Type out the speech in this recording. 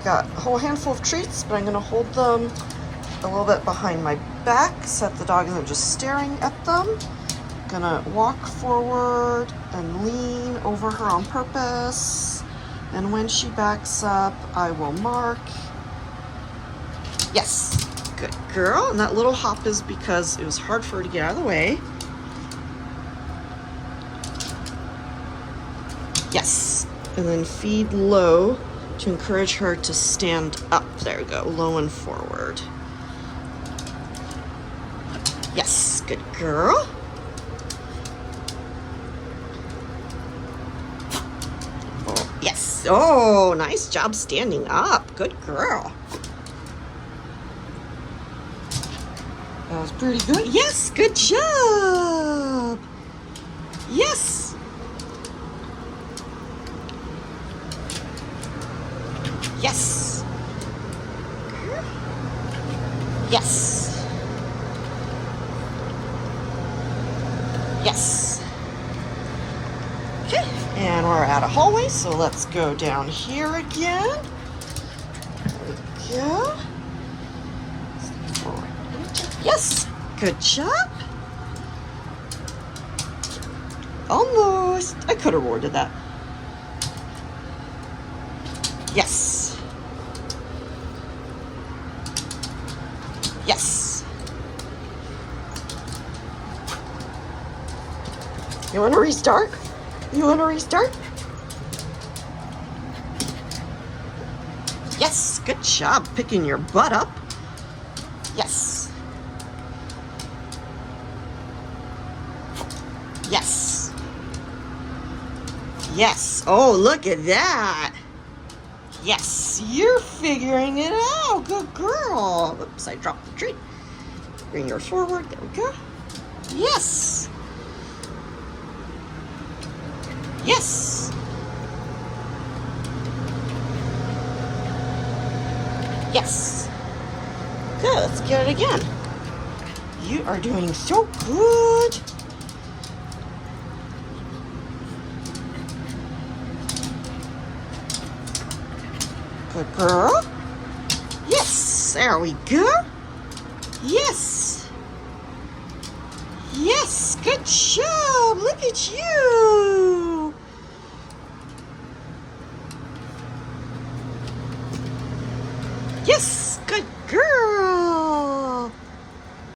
got a whole handful of treats, but I'm gonna hold them a little bit behind my back so that the dog isn't just staring at them. Gonna walk forward and lean over her on purpose. And when she backs up, I will mark. Yes, good girl. And that little hop is because it was hard for her to get out of the way. Yes, and then feed low to encourage her to stand up. There we go, low and forward. Yes, good girl. Oh, yes, oh, nice job standing up. Good girl. That was pretty good. Yes, good job. Yes. Yes. Yes. Yes. Okay, and we're at a hallway, so let's go down here again. There we go. Yes, good job. Almost. I could have awarded that. Yes. Yes. You want to restart? You want to restart? Yes, good job picking your butt up. Yes. Yes. Yes. Oh, look at that. Yes, you're figuring it out. Good girl. Oops, I dropped the treat. Bring yours forward. There we go. Yes. Yes. Yes. Good, let's get it again. You are doing so good. Good girl. Yes, there we go. Yes. Yes, good job. Look at you.